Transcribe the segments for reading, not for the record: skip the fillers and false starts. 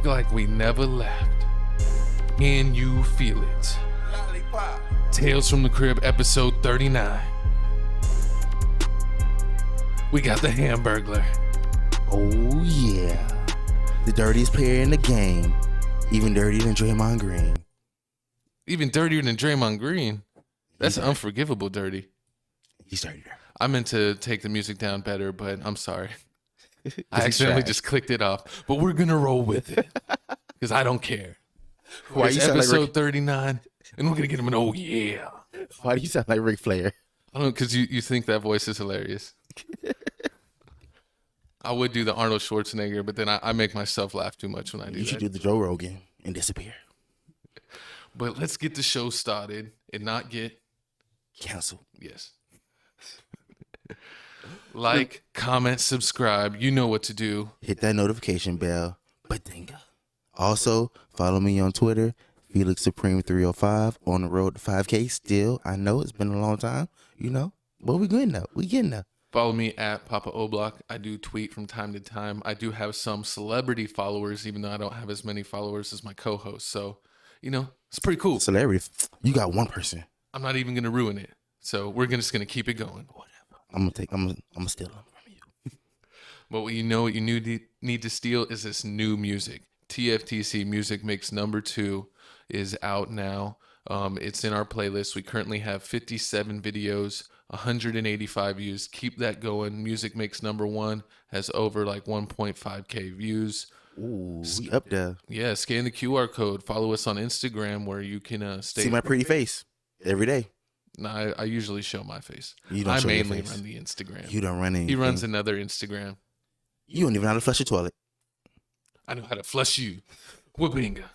like we never left. Can you feel it? Tales from the Crib, episode 39. We got the Hamburglar. Oh yeah, the dirtiest player in the game, even dirtier than Draymond Green. Even dirtier than Draymond Green. That's unforgivable dirty. He's dirtier. I meant to take the music down better, but I'm sorry. I accidentally just clicked it off. But we're going to roll with it because I don't care. Why It's you sound episode like 39, and we're going to get him an oh yeah. Why do you sound like Ric Flair? I don't know, because you think that voice is hilarious. I would do the Arnold Schwarzenegger, but then I make myself laugh too much when I do that. You should do the Joe Rogan and disappear. But let's get the show started and not get Cancel. Yes. Like, comment, subscribe. You know what to do. Hit that notification bell. Badinga. Also, follow me on Twitter, Felix Supreme 305, on the road to 5K still. I know it's been a long time, but we getting there. We getting there. Follow me at Papa Oblock. I do tweet from time to time. I do have some celebrity followers, even though I don't have as many followers as my co-host. So, it's pretty cool. Celebrity. You got one person. I'm not even going to ruin it. So we're just going to keep it going. Whatever. I'm gonna steal them from you. But what you need to steal is this new music. TFTC Music Mix #2 is out now. It's in our playlist. We currently have 57 videos, 185 views. Keep that going. Music Mix #1 has over 1.5K views. Ooh, we up there. Yeah, scan the QR code. Follow us on Instagram where you can see my pretty face every day. No, I usually show my face. I mainly run the Instagram. You don't run anything. He runs another Instagram. You don't even know how to flush your toilet. I know how to flush you. Whoopinga.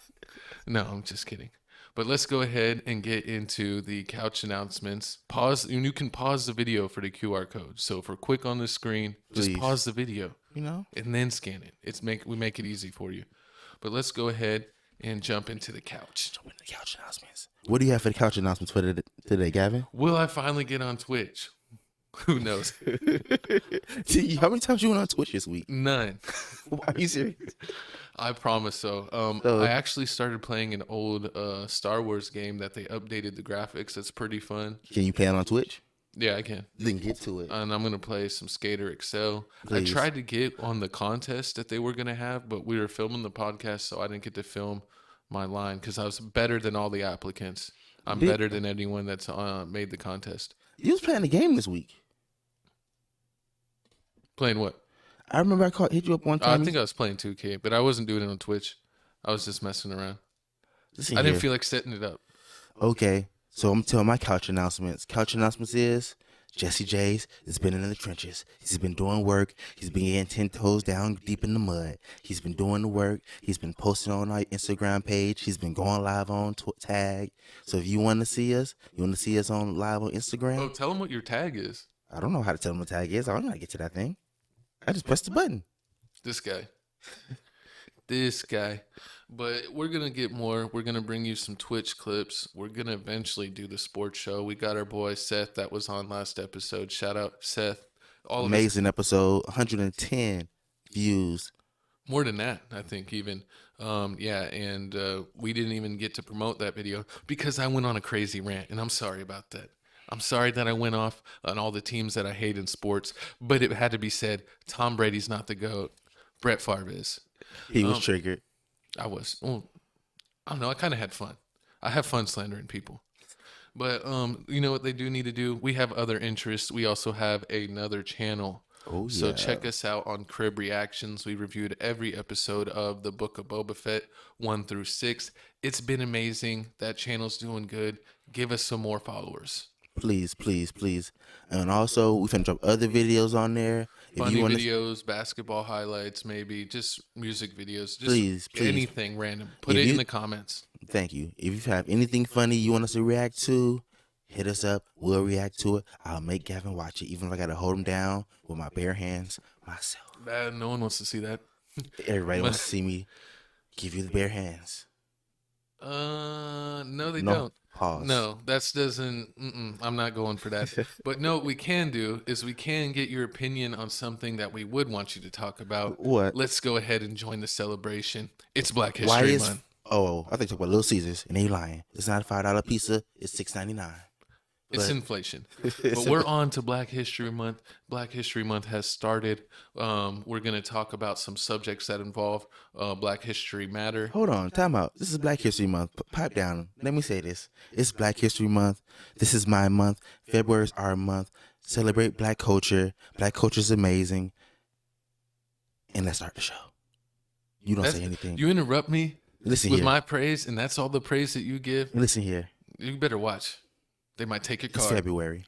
No, I'm just kidding. But let's go ahead and get into the couch announcements. Pause. You can pause the video for the QR code. So if we're quick on the screen, just pause the video. And then scan it. We make it easy for you. But let's go ahead and jump into the couch. Jump into the couch announcements. What do you have for the couch announcements for today, Gavin? Will I finally get on Twitch? Who knows? How many times you went on Twitch this week? None. Are you serious? I promise so. I actually started playing an old Star Wars game that they updated the graphics. It's pretty fun. Can you play it on Twitch? Yeah, I can. Then get to it. And I'm going to play some Skater Excel. Please. I tried to get on the contest that they were going to have, but we were filming the podcast, so I didn't get to film my line because I was better than all the applicants. I'm better than anyone that's made the contest. You was playing the game this week. Playing what? I remember I hit you up one time. I think I was playing 2K, but I wasn't doing it on Twitch. I was just messing around. Listen I here. didn't feel like setting it up. Okay, so I'm telling my couch announcements. Couch announcements is Jesse J's has been in the trenches. He's been doing work. He's been getting 10 toes down deep in the mud. He's been doing the work. He's been posting on our Instagram page. He's been going live on tag. So if you want to see us, on live on Instagram. Oh, tell him what your tag is. I don't know how to tell him what tag is. I don't know how to get to that thing. I just press the button. This guy. This guy. But we're going to get more. We're going to bring you some Twitch clips. We're going to eventually do the sports show. We got our boy Seth that was on last episode. Shout out, Seth. Amazing episode. 110 views. More than that, I think, even. And we didn't even get to promote that video because I went on a crazy rant, and I'm sorry about that. I'm sorry that I went off on all the teams that I hate in sports, but it had to be said, Tom Brady's not the GOAT. Brett Favre is. He was triggered. I was. Well, I don't know. I kind of had fun. I have fun slandering people. But you know what they do need to do? We have other interests. We also have another channel. Oh, yeah. So check us out on Crib Reactions. We reviewed every episode of the Book of Boba Fett 1 through 6. It's been amazing. That channel's doing good. Give us some more followers. Please, please, please. And also, we can drop other videos on there. Funny videos, basketball highlights, maybe just music videos. Just please. Anything random. Put it in the comments. Thank you. If you have anything funny you want us to react to, hit us up. We'll react to it. I'll make Gavin watch it, even if I got to hold him down with my bare hands myself. No one wants to see that. Everybody wants to see me give you the bare hands. No, they don't. Pause. No, that doesn't. I'm not going for that. But no, what we can do is we can get your opinion on something that we would want you to talk about. What? Let's go ahead and join the celebration. It's Black Why History is? Month. Oh, I think talking about Little Caesars, and they lying. It's not a $5 pizza. It's $6.99. It's inflation. But we're on to Black History Month. Black History Month has started. We're going to talk about some subjects that involve Black History Matter. Hold on, time out. This is Black History Month. Pipe down. Let me say this. It's Black History Month. This is my month. February is our month. Celebrate Black culture. Black culture is amazing. And let's start the show. You don't say anything. You interrupt me Listen with here. my praise, and that's all the praise that you give. Listen here. You better watch. They might take your It's card. February.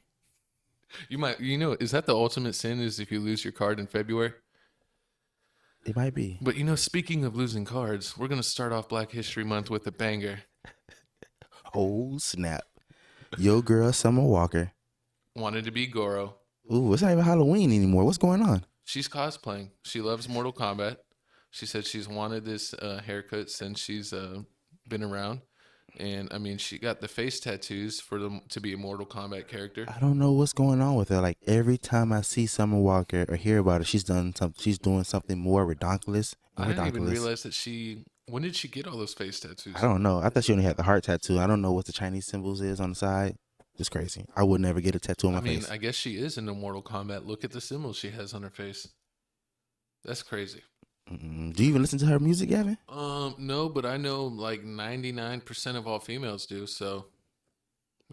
You might, is that the ultimate sin is if you lose your card in February? It might be. But speaking of losing cards, we're going to start off Black History Month with a banger. Oh, snap. Yo, girl, Summer Walker. Wanted to be Goro. Ooh, it's not even Halloween anymore. What's going on? She's cosplaying. She loves Mortal Kombat. She said she's wanted this haircut since she's been around. And I mean, she got the face tattoos for them to be a Mortal Kombat character. I don't know what's going on with her. Like every time I see Summer Walker or hear about her, she's doing something more ridiculous. I didn't even realize that when did she get all those face tattoos? I don't know. I thought she only had the heart tattoo. I don't know what the Chinese symbols is on the side. It's crazy. I would never get a tattoo on my face. I guess she is into Mortal Kombat. Look at the symbols she has on her face. That's crazy. Do you even listen to her music, Gavin? No, but I know like 99% of all females do. So,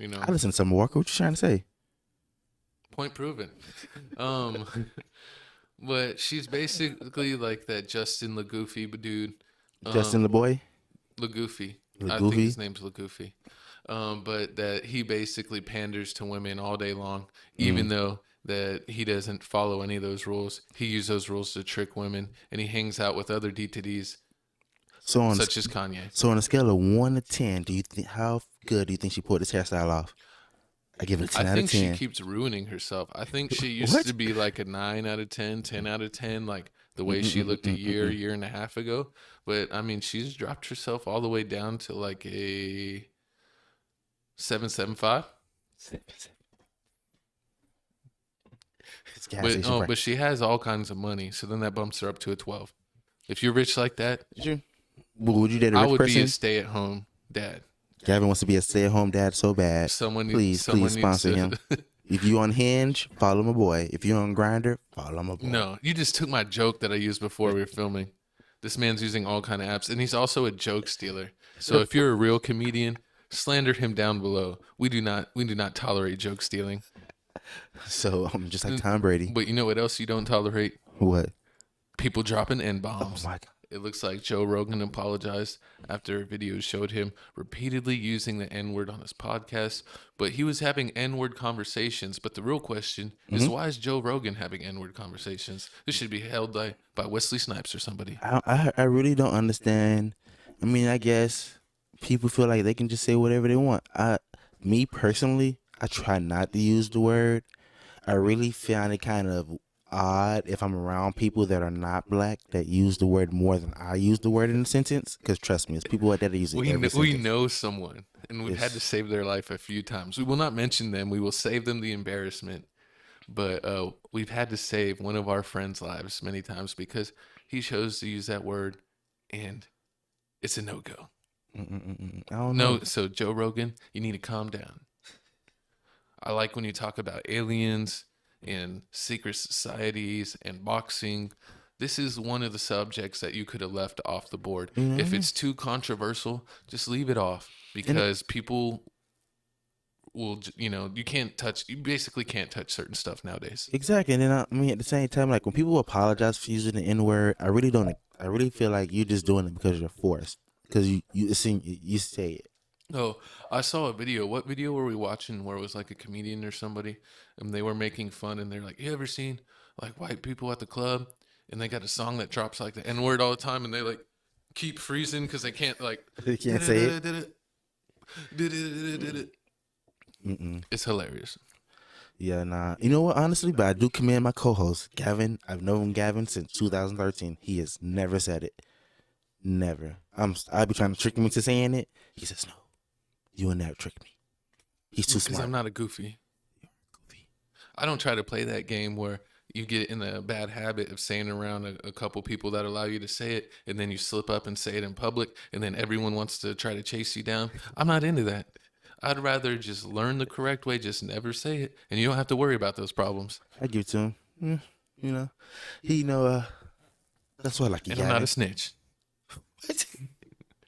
I listen to Summer Walker. What you trying to say? Point proven. But she's basically like that Justin LaGoofy dude. Justin LaBoy? LaGoofy. I LaGoofy? think his name's LaGoofy. But that he basically panders to women all day long, even though that he doesn't follow any of those rules. He uses those rules to trick women, and he hangs out with other DTDs, such as Kanye. So on a scale of 1 to 10, how good do you think she pulled this hairstyle off? I give it a 10 out of 10. I think she keeps ruining herself. I think she used to be like a 9 out of 10, 10 out of 10, like the way she looked a year and a half ago. But I mean, she's dropped herself all the way down to like a 7.75. But she has all kinds of money, so then that bumps her up to a 12. If you're rich like that, would you date a rich I would person? be a stay-at-home dad. Gavin wants to be a stay-at-home dad so bad. Please sponsor him. If you on Hinge, follow my boy. If you're on Grindr, follow my boy. No, you just took my joke that I used before we were filming. This man's using all kind of apps, and he's also a joke stealer. So if you're a real comedian, slander him down below. We do not tolerate joke stealing. So I'm just like Tom Brady. But you know what else you don't tolerate? What? People dropping N-bombs. Oh my God. It looks like Joe Rogan apologized after a video showed him repeatedly using the N-word on his podcast, but he was having N-word conversations. But the real question is, why is Joe Rogan having N-word conversations? This should be held by Wesley Snipes or somebody. I really don't understand. I mean, I guess people feel like they can just say whatever they want. Me personally, I try not to use the word. I really find it kind of odd if I'm around people that are not black that use the word more than I use the word in a sentence. Because trust me, it's people like that use it every sentence. We know someone, and we've had to save their life a few times. We will not mention them. We will save them the embarrassment. But we've had to save one of our friends' lives many times because he chose to use that word, and it's a no-go. I don't know. So Joe Rogan, you need to calm down. I like when you talk about aliens and secret societies and boxing. This is one of the subjects that you could have left off the board. Mm-hmm. If it's too controversial, just leave it off because people will, you basically can't touch certain stuff nowadays. Exactly. And then I mean, at the same time, like when people apologize for using the N-word, I really feel like you're just doing it because you're forced. Because you say it. Oh, I saw a video. What video were we watching where it was like a comedian or somebody and they were making fun and they're like, you ever seen like white people at the club and they got a song that drops like the N-word all the time and they like keep freezing because they can't like. They can't say it. It's hilarious. Yeah, nah. You know what, honestly, but I do commend my co-host, Gavin. I've known Gavin since 2013. He has never said it. Never. I be trying to trick him into saying it. He says no. You will never trick me. He's too Because smart. I'm not a goofy. I don't try to play that game where you get in a bad habit of saying around a couple people that allow you to say it, and then you slip up and say it in public, and then everyone wants to try to chase you down. I'm not into that. I'd rather just learn the correct way, just never say it, and you don't have to worry about those problems. I give it to him. You know, that's why I like you. And I'm not a snitch.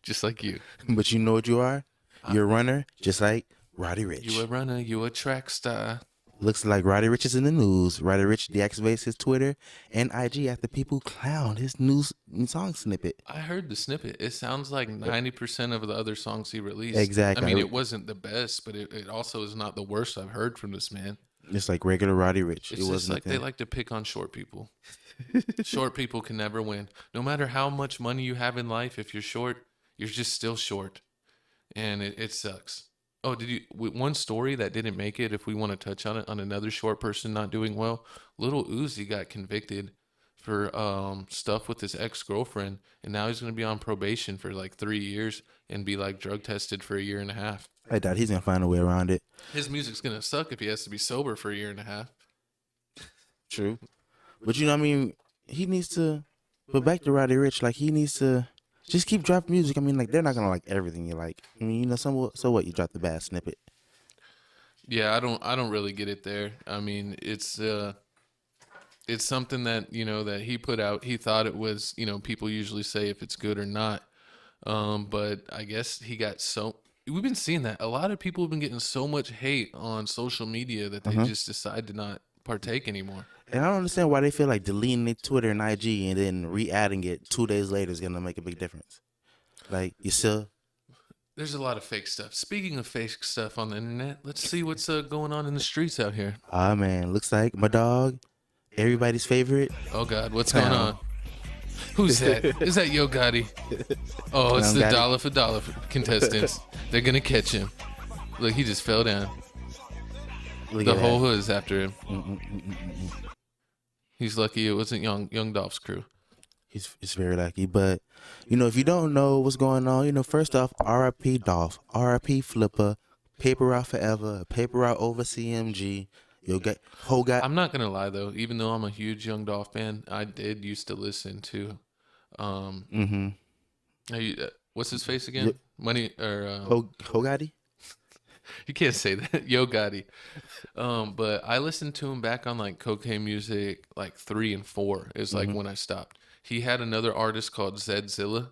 Just like you. But you know what you are? You're a runner, just like Roddy Ricch. You a runner, you a track star. Looks like Roddy Ricch is in the news. Roddy Ricch deactivates his Twitter and IG after people clowned his new song snippet. I heard the snippet. It sounds like 90% of the other songs he released. Exactly. I mean, it wasn't the best, but it also is not the worst I've heard from this man. It's like regular Roddy Ricch. It's just like they like to pick on short people. Short people can never win. No matter how much money you have in life, if you're short, you're just still short. And it sucks. Oh, one story that didn't make it, if we want to touch on it, on another short person not doing well, Little Uzi got convicted for stuff with his ex-girlfriend, and now he's going to be on probation for like 3 years and be like drug tested for 1.5 years. I doubt he's going to find a way around it. His music's going to suck if he has to be sober for 1.5 years. True. But you know what I mean? He needs to, but back to Roddy Ricch, like he needs to just keep dropping music. I mean, like they're not going to like everything you like. I mean, you know, so what? You drop the bad snippet. Yeah, I don't really get it there. I mean, it's something that, you know, that he put out. He thought it was, you know, people usually say if it's good or not. But I guess he got we've been seeing that. A lot of people have been getting so much hate on social media that they just decide to not partake anymore. And I don't understand why they feel like deleting their Twitter and IG and then re-adding it 2 days later is going to make a big difference. Like, you still... There's a lot of fake stuff. Speaking of fake stuff on the internet, let's see what's going on in the streets out here. Ah, man. Looks like my dog, everybody's favorite. Oh, God. What's going on? Who's that? Is that Yo Gotti? Oh, it's the dollar for dollar contestants. They're going to catch him. Look, he just fell down. The whole hood is after him. He's lucky it wasn't Young Dolph's crew. He's very lucky. But, you know, if you don't know what's going on, you know, first off, R.I.P. Dolph, R.I.P. Flipper, paper route forever, paper route over CMG. I'm not going to lie, though. Even though I'm a huge Young Dolph fan, I did used to listen to, what's his face again? Money, or... Gotti? You can't say that. Yo Gotti. But I listened to him back on like Cocaine Music, like 3 and 4 is like when I stopped. He had another artist called Zedzilla,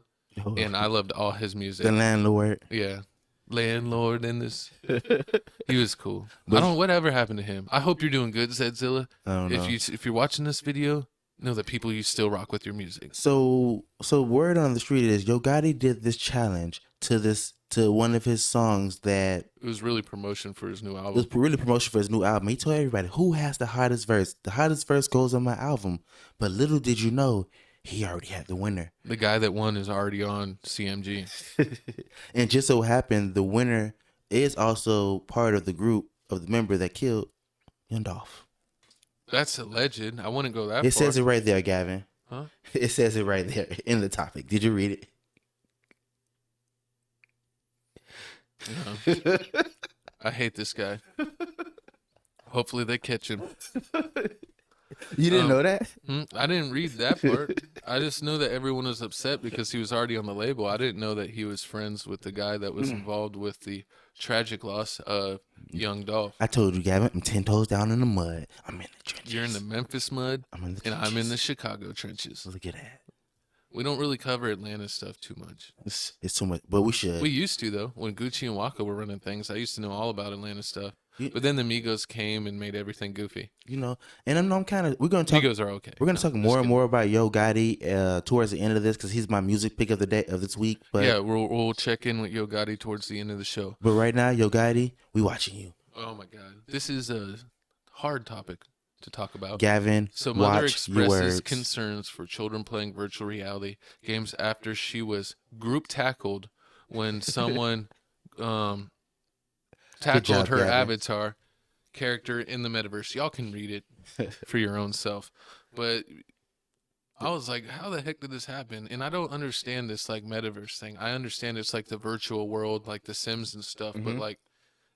and I loved all his music. The landlord. Yeah. Landlord in this. He was cool. I don't know whatever happened to him. I hope you're doing good, Zedzilla. I don't know. If you're watching this video, know that people you still rock with your music. So word on the street is Yo Gotti did this challenge to one of his songs that it was really promotion for his new album. It was really promotion for his new album. He told everybody, who has the hottest verse? The hottest verse goes on my album. But little did you know, he already had the winner. The guy that won is already on CMG. And just so happened, the winner is also part of the group of the member that killed Young Dolph. That's alleged. I wouldn't go that far. It says it right there, Gavin. Huh? It says it right there in the topic. Did you read it? No. I hate this guy. Hopefully they catch him. You didn't know that? I didn't read that part. I just know that everyone was upset because he was already on the label. I didn't know that he was friends with the guy that was involved with the tragic loss of Young Dolph. I told you, Gavin, I'm 10 toes down in the mud. I'm in the trenches. You're in the Memphis mud, I'm in the and trenches. I'm in the Chicago trenches. Look at that. We don't really cover Atlanta stuff too much. It's too much, but we should. We used to, though. When Gucci and Waka were running things, I used to know all about Atlanta stuff. But then the Migos came and made everything goofy. You know, and I'm kind of, we're going to talk. Migos are okay. We're going to talk more and more about Yo Gotti towards the end of this because he's my music pick of the day of this week. But yeah, we'll check in with Yo Gotti towards the end of the show. But right now, Yo Gotti, we watching you. Oh my God, this is a hard topic to talk about. Gavin, so mother watch your expresses words. concerns for children playing virtual reality games after she was group tackled when someone tackled her Gavin. avatar character in the metaverse. Y'all can read it for your own self. But I was like, how the heck did this happen? And I don't understand this like metaverse thing. I understand it's like the virtual world, like the Sims and stuff, but like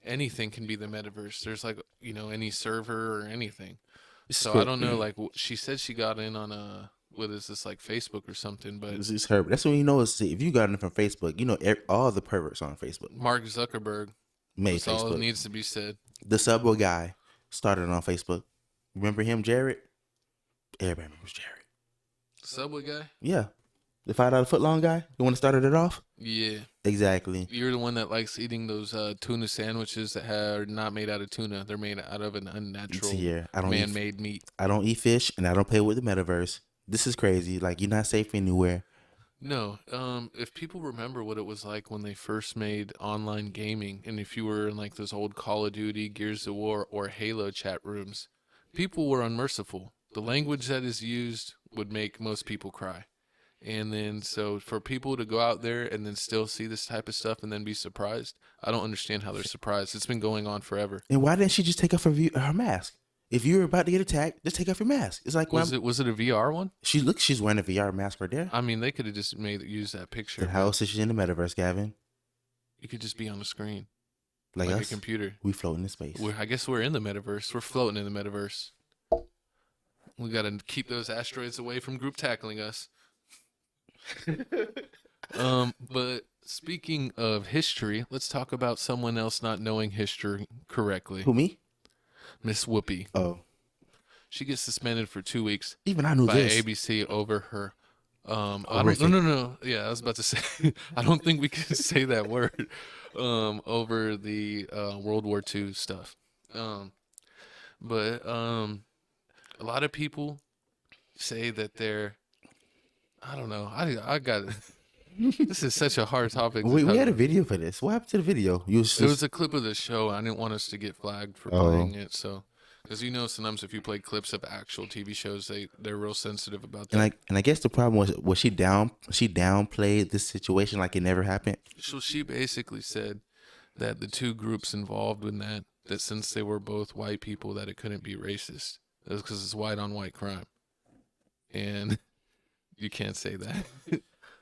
anything can be the metaverse. There's like, any server or anything. So I don't know. Like she said, she got in on what is this, like Facebook or something? But It's her. That's when you know. If you got in from Facebook, all the perverts on Facebook. Mark Zuckerberg. Made That's Facebook. all it needs to be said. The Subway guy started on Facebook. Remember him, Jared? Everybody remembers Jared. Subway guy? Yeah. The $5 footlong guy? The one that started it off? Yeah. Exactly. You're the one that likes eating those tuna sandwiches that are not made out of tuna. They're made out of an unnatural, man-made meat. I don't eat fish, and I don't play with the metaverse. This is crazy. Like, you're not safe anywhere. No. If people remember what it was like when they first made online gaming, and if you were in like those old Call of Duty, Gears of War, or Halo chat rooms, people were unmerciful. The language that is used would make most people cry. And then, so for people to go out there and then still see this type of stuff and then be surprised, I don't understand how they're surprised. It's been going on forever. And why didn't she just take off her mask? If you're about to get attacked, just take off your mask. It's like, was it a VR one? She's wearing a VR mask right there. I mean, they could have just use that picture. Then how else is she in the metaverse, Gavin? You could just be on the screen, like us, a computer. We floating in space. I guess we're in the metaverse. We're floating in the metaverse. We got to keep those asteroids away from group tackling us. But speaking of history, let's talk about someone else not knowing history correctly. Who, me? Miss Whoopi. Oh. She gets suspended for 2 weeks. Even I knew by this. ABC over her. No. Yeah, I was about to say. I don't think we can say that word. Over the World War II stuff. But a lot of people say that they're. I don't know. I got it. This is such a hard topic. We had a video for this. What happened to the video? It was a clip of the show. I didn't want us to get flagged for playing it. So, because sometimes if you play clips of actual TV shows, they're real sensitive about that. And I guess the problem was she downplayed this situation like it never happened. So she basically said that the two groups involved in that since they were both white people, that it couldn't be racist. That's because it's white on white crime, and you can't say that.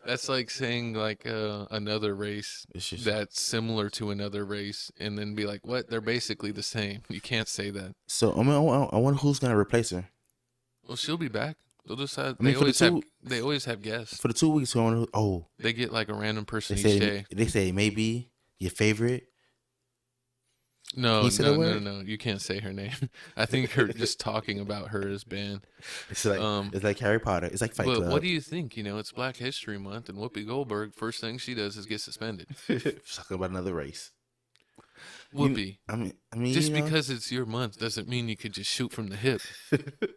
That's like saying like another race that's similar to another race, and then be like, "What? They're basically the same." You can't say that. So I wonder who's gonna replace her. Well, she'll be back. They'll just have. They always have guests for the 2 weeks. They get like a random person each day. They say maybe your favorite. No. You can't say her name. I think her just talking about her is banned. It's like Harry Potter. It's like Fight Club. But what do you think? It's Black History Month, and Whoopi Goldberg, first thing she does is get suspended. Talking about another race. Whoopi. I mean, just because it's your month doesn't mean you could just shoot from the hip.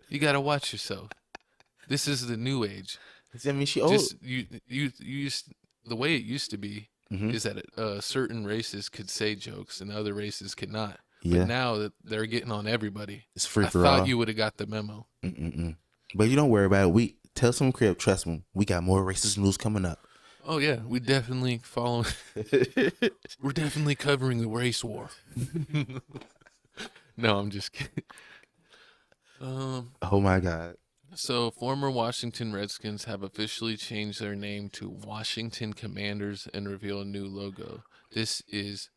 You gotta watch yourself. This is the new age. I mean, she old. Just, you the way it used to be. Is that certain races could say jokes and other races could not. Yeah. But now that they're getting on everybody, it's free for all. I thought you would have got the memo. But you don't worry about it. We tell some crib, trust me, we got more racist news coming up. Oh yeah, we definitely follow. We're definitely covering the race war. No, I'm just kidding. Oh my God. So, former Washington Redskins have officially changed their name to Washington Commanders and reveal a new logo. This is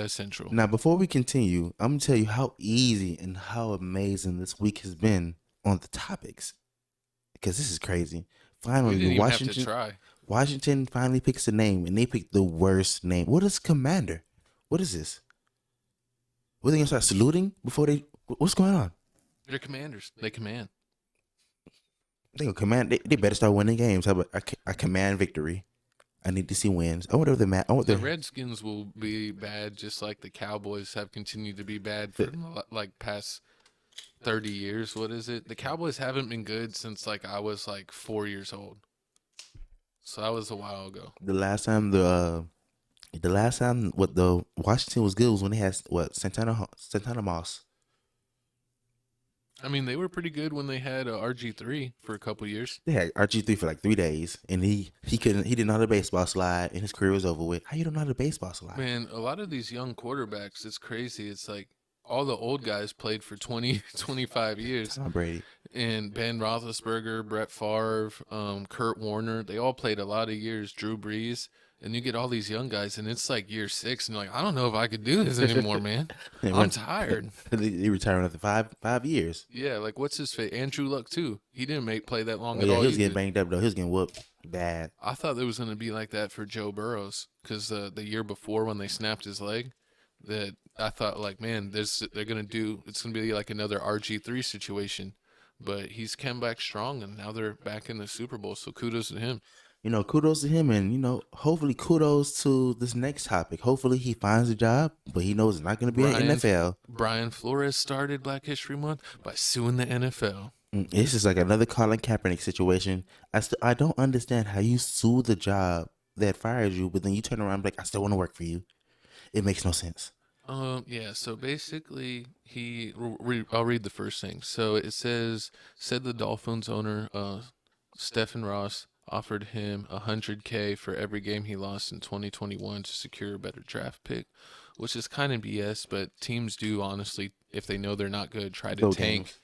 Central. Now, before we continue, I'm going to tell you how easy and how amazing this week has been on the topics. Because this is crazy. Finally, Washington finally picks a name, and they picked the worst name. What is Commander? What is this? Were they going to start saluting before they... What's going on? They're commanders. They command. They gonna command. They better start winning games. How about I command victory? I need to see wins. I wonder if the Redskins will be bad, just like the Cowboys have continued to be bad for like past 30 years. What is it? The Cowboys haven't been good since like I was like 4 years old. So that was a while ago. The last time the Washington was good was when they had Santana Moss. I mean, they were pretty good when they had RG3 for a couple years. They had RG3 for like 3 days, and he didn't know how to baseball slide, and his career was over with. How you don't know how to baseball slide? Man, a lot of these young quarterbacks, it's crazy. It's like all the old guys played for 20, 25 years. Tom Brady. and Ben Roethlisberger, Brett Favre, Kurt Warner, they all played a lot of years, Drew Brees, and you get all these young guys, and it's like year 6, and you're like, I don't know if I could do this anymore, man. I'm tired. He retired after five years. Yeah, like what's his face? Andrew Luck too. He didn't play that long Oh, at yeah, all. he was getting banged up though. He was getting whooped bad. I thought it was going to be like that for Joe Burrows because the year before when they snapped his leg, that I thought like, man, it's going to be like another RG3 situation. But he's come back strong, and now they're back in the Super Bowl. So kudos to him. Kudos to him, and hopefully kudos to this next topic. Hopefully he finds a job, but he knows it's not going to be in NFL. Brian Flores started Black History Month by suing the NFL. This is like another Colin Kaepernick situation. I don't understand how you sue the job that fired you, but then you turn around and be like, I still want to work for you. It makes no sense. Yeah, so basically I'll read the first thing. So it said the Dolphins owner, Stephen Ross, offered him $100K for every game he lost in 2021 to secure a better draft pick, which is kind of BS, but teams do honestly, if they know they're not good, try to tank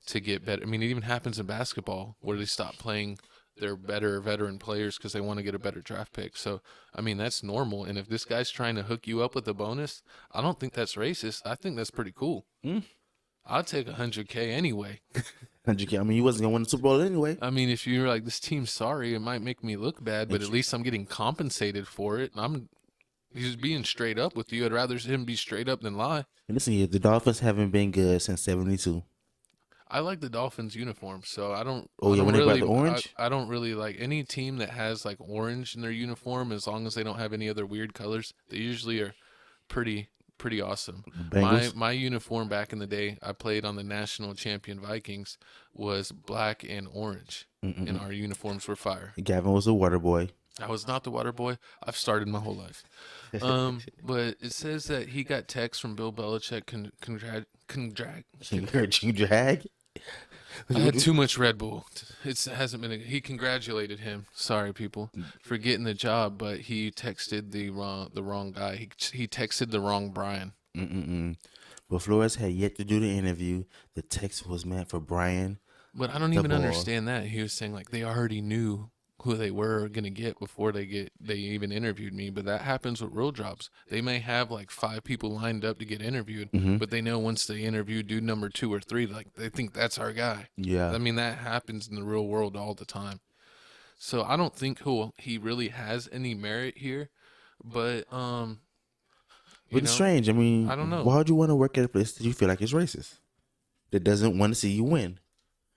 to get better. I mean, it even happens in basketball where they stop playing their better veteran players because they want to get a better draft pick. So, I mean, that's normal. And if this guy's trying to hook you up with a bonus, I don't think that's racist. I think that's pretty cool. I'd take $100K anyway. $100K. I mean, you wasn't going to win the Super Bowl anyway. I mean, if you're like, this team's sorry, it might make me look bad, but at least I'm getting compensated for it. He's being straight up with you. I'd rather him be straight up than lie. And listen here, the Dolphins haven't been good since '72. I like the Dolphins uniform, so I don't. Oh, yeah, when they brought the orange? I don't really like any team that has like orange in their uniform, as long as they don't have any other weird colors. They usually are pretty awesome. My uniform back in the day, I played on the national champion Vikings, was black and orange, and our uniforms were fire. Gavin was a water boy. I was not the water boy. I've started my whole life. But it says that he got text from Bill Belichick. Drag? I had too much Red Bull. It hasn't been. He congratulated him. Sorry, people, for getting the job, but he texted the wrong guy. He texted the wrong Brian. But Flores had yet to do the interview. The text was meant for Brian. But I don't even understand that. He was saying like they already knew who they were gonna get before they even interviewed me. But that happens with real jobs. They may have like 5 people lined up to get interviewed, but they know once they interview dude number 2 or 3, like they think that's our guy. Yeah, I mean that happens in the real world all the time. So I don't think he really has any merit here, but it's strange. I mean, I don't know. Why would you want to work at a place that you feel like is racist, that doesn't want to see you win?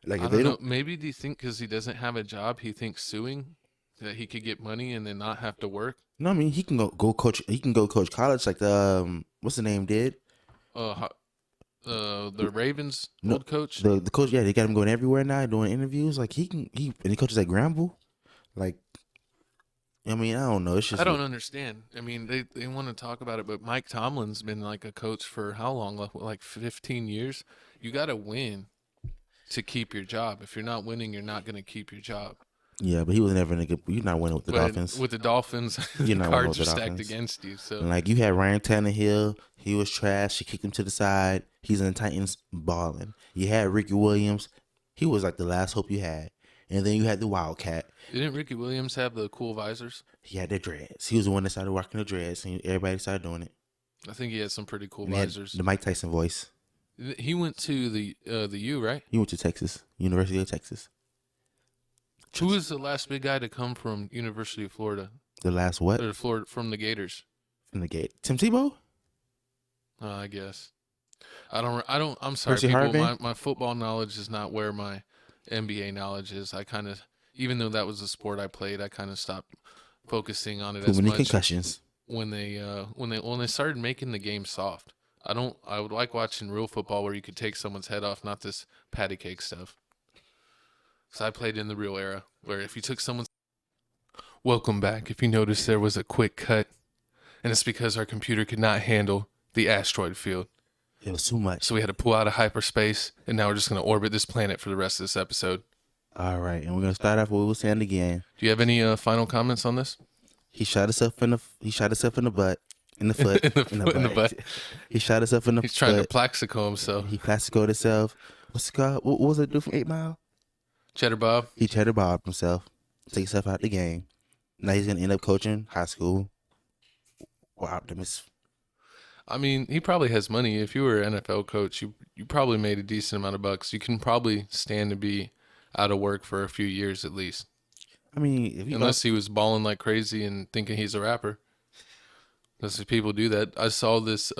Like I don't know. Maybe do you think because he doesn't have a job, he thinks suing that he could get money and then not have to work? No, I mean he can go coach. He can go coach college like the what's the name did? The Ravens old coach. The coach, yeah, they got him going everywhere now, doing interviews. Like and he coaches at Granville. Like, I mean, I don't know. It's just I don't understand. I mean, they want to talk about it, but Mike Tomlin's been like a coach for how long? Like 15 years. You got to win to keep your job. If you're not winning, you're not going to keep your job. Yeah, but he was never in a good. You're not winning with the Dolphins. With the Dolphins, the cards are stacked against you. So, like you had Ryan Tannehill, he was trash. She kicked him to the side. He's in the Titans balling. You had Ricky Williams. He was like the last hope you had. And then you had the Wildcat. Didn't Ricky Williams have the cool visors? He had the dreads. He was the one that started rocking the dreads, and everybody started doing it. I think he had some pretty cool visors. The Mike Tyson voice. He went to the U, right? He went to Texas, University of Texas. Who was the last big guy to come from University of Florida? The last what? Or Florida from the Gators. From the Gate. Tim Tebow? I guess. I'm sorry, Percy people. Harvin? My football knowledge is not where my NBA knowledge is. I kind of, even though that was the sport I played, I kind of stopped focusing on it as much. Concussions. When they started making the game soft. I would like watching real football where you could take someone's head off, not this patty cake stuff. So I played in the real era where if you took someone's... Welcome back. If you notice, there was a quick cut, and it's because our computer could not handle the asteroid field. It was too much. So we had to pull out of hyperspace, and now we're just going to orbit this planet for the rest of this episode. All right, and we're going to start off with what we were saying again. Do you have any final comments on this? He shot himself in the butt. In the foot. in the butt. He shot himself in the foot. He's trying to Plaxico himself. He Plaxicoed himself. What's it called? What was it do from 8 Mile? Cheddar Bob. He cheddar bobbed himself, take himself out the game. Now he's gonna end up coaching high school or Optimus. I mean, he probably has money. If you were an NFL coach, you probably made a decent amount of bucks. You can probably stand to be out of work for a few years at least. I mean, if Unless he was balling like crazy and thinking he's a rapper. Because people do that. I saw this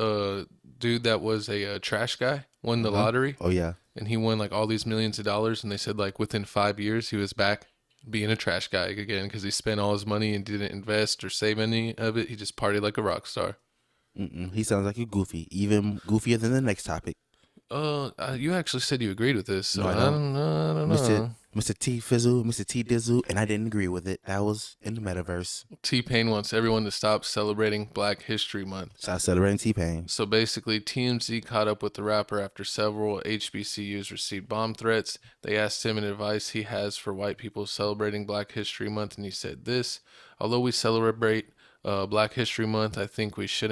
dude that was a trash guy, won the lottery. Oh yeah. And he won like all these millions of dollars. And they said like within 5 years, he was back being a trash guy again because he spent all his money and didn't invest or save any of it. He just partied like a rock star. He sounds like a goofy, even goofier than the next topic. You actually said you agreed with this. So No, I I don't. don't know. Mr. T Fizzle, Mr. T Dizzle, and I didn't agree with it. That was in the metaverse. T-Pain wants everyone to stop celebrating Black History Month. Stop celebrating T-Pain. So basically, TMZ caught up with the rapper after several HBCUs received bomb threats. They asked him an advice he has for white people celebrating Black History Month, and he said this: although we celebrate Black History Month, I think we should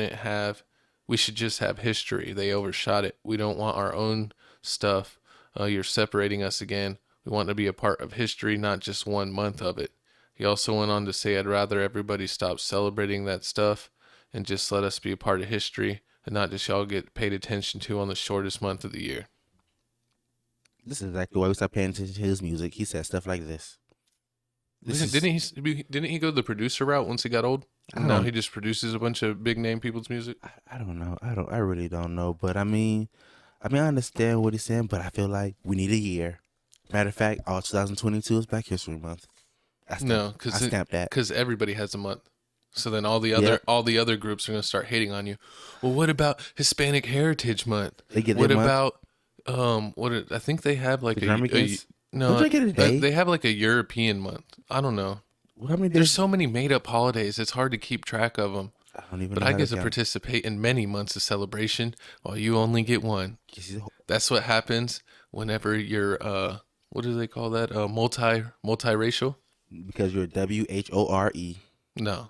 just have history. They overshot it. We don't want our own stuff. You're separating us again. We want to be a part of history, not just 1 month of it. He also went on to say, I'd rather everybody stop celebrating that stuff and just let us be a part of history and not just y'all get paid attention to on the shortest month of the year. This is exactly why we stopped paying attention to his music. He said stuff like this. Didn't he go the producer route once he got old? And now he just produces a bunch of big name people's music. I don't know. I really don't know. But I mean, I understand what he's saying. But I feel like we need a year. Matter of fact, all 2022 is Black History Month. I stamped that because everybody has a month. So then all the other groups are gonna start hating on you. Well, what about Hispanic Heritage Month? They get what their about I think they have like the Americans? no, Don't they get a day? they have like a European month. I don't know. Well, I mean, There's so many made up holidays. It's hard to keep track of them. I don't even But know I how get to count. participate in many months of celebration while you only get one. That's what happens whenever you're what do they call that? Multiracial? Because you're WHORE. No.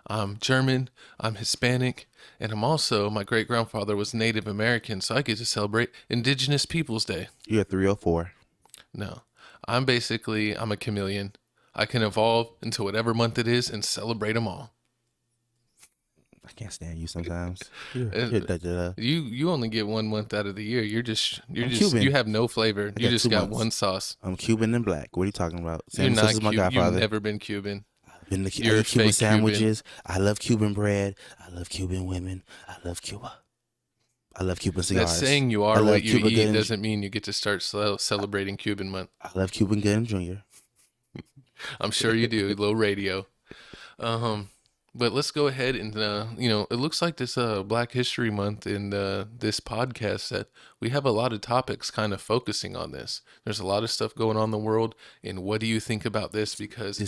I'm German, I'm Hispanic, and I'm also, my great grandfather was Native American, so I get to celebrate Indigenous Peoples Day. You're 304. No. I'm a chameleon. I can evolve into whatever month it is and celebrate them all. I can't stand you sometimes. You only get 1 month out of the year. I'm Cuban. You have no flavor. You got just 2 got months. one sauce. I'm Cuban and black. What are you talking about? You're Sam not is my Cuban. godfather. You've never been Cuban. I You're eat Cuban fake sandwiches. I love Cuban bread. I love Cuban women. I love Cuba. I love Cuban cigars. That's saying you I are love what you Cuba eat Gooding- doesn't mean you get to start celebrating Cuban month. I love Cuban Gooding Jr. I'm sure you do. Low radio. But let's go ahead and, it looks like this Black History Month in this podcast that we have a lot of topics kind of focusing on this. There's a lot of stuff going on in the world. And what do you think about this? Because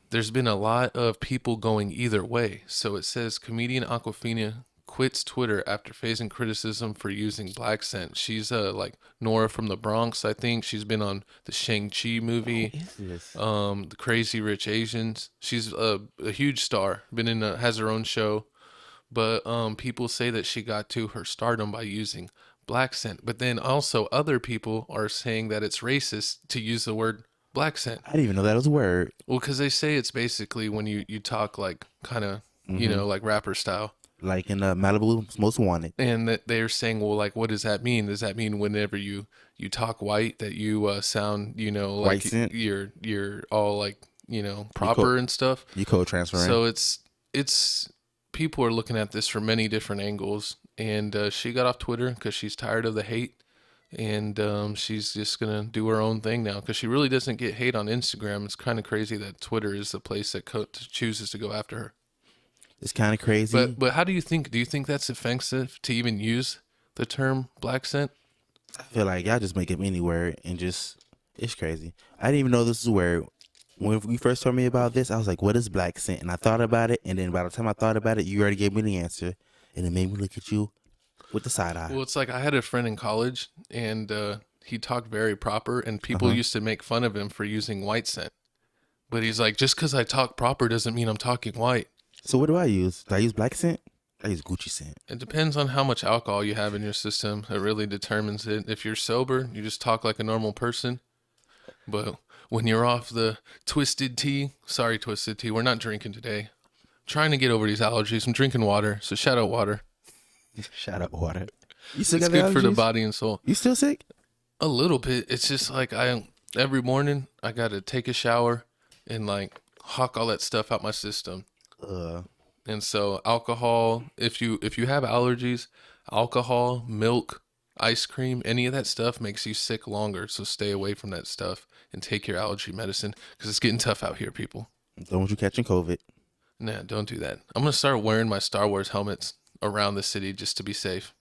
there's been a lot of people going either way. So it says comedian Aquafina quits Twitter after facing criticism for using black scent. She's like Nora from the Bronx, I think. She's been on the Shang-Chi movie. What is this? The Crazy Rich Asians. She's a huge star. Has her own show. But people say that she got to her stardom by using black scent. But then also other people are saying that it's racist to use the word black scent. I didn't even know that was a word. Well, because they say it's basically when you talk like kind of, like rapper style. Like in Malibu's Most Wanted. And that they're saying, well, like, what does that mean? Does that mean whenever you talk white that you sound, like White scent? you're all like, proper and stuff? You code transferring. So it's people are looking at this from many different angles. And she got off Twitter because she's tired of the hate. And she's just going to do her own thing now because she really doesn't get hate on Instagram. It's kind of crazy that Twitter is the place that chooses to go after her. It's kind of crazy. But how do you think that's offensive to even use the term black scent? I feel like y'all just make up any word and it's crazy. I didn't even know this was a word. When you first told me about this, I was like, what is black scent? And I thought about it. And then by the time I thought about it, you already gave me the answer. And it made me look at you with the side eye. Well, it's like I had a friend in college and he talked very proper and people used to make fun of him for using white scent. But he's like, just because I talk proper doesn't mean I'm talking white. So what do I use? Do I use black scent? I use Gucci scent. It depends on how much alcohol you have in your system. It really determines it. If you're sober, you just talk like a normal person. But when you're off the twisted tea, sorry, twisted tea, we're not drinking today. Trying to get over these allergies. I'm drinking water, so shout out water. Shout out water. You still It's got the good for the allergies? body and soul. You still sick? A little bit. It's just like every morning I gotta take a shower and like hawk all that stuff out my system. And so alcohol, if you have allergies, alcohol, milk, ice cream, any of that stuff makes you sick longer. So stay away from that stuff and take your allergy medicine because it's getting tough out here, people. Don't want you catching COVID. Nah, don't do that. I'm gonna start wearing my Star Wars helmets around the city just to be safe.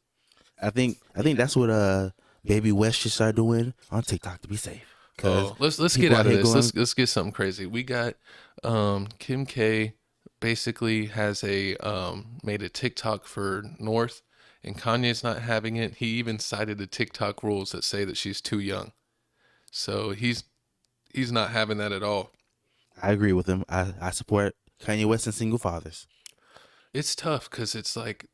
I think that's what Baby West should start doing on TikTok to be safe. Oh, let's get people out out of here this. going- Let's get something crazy. We got Kim K basically has made a TikTok for North, and Kanye's not having it. He even cited the TikTok rules that say that she's too young. So he's not having that at all. I agree with him. I support Kanye West and single fathers. It's tough because it's like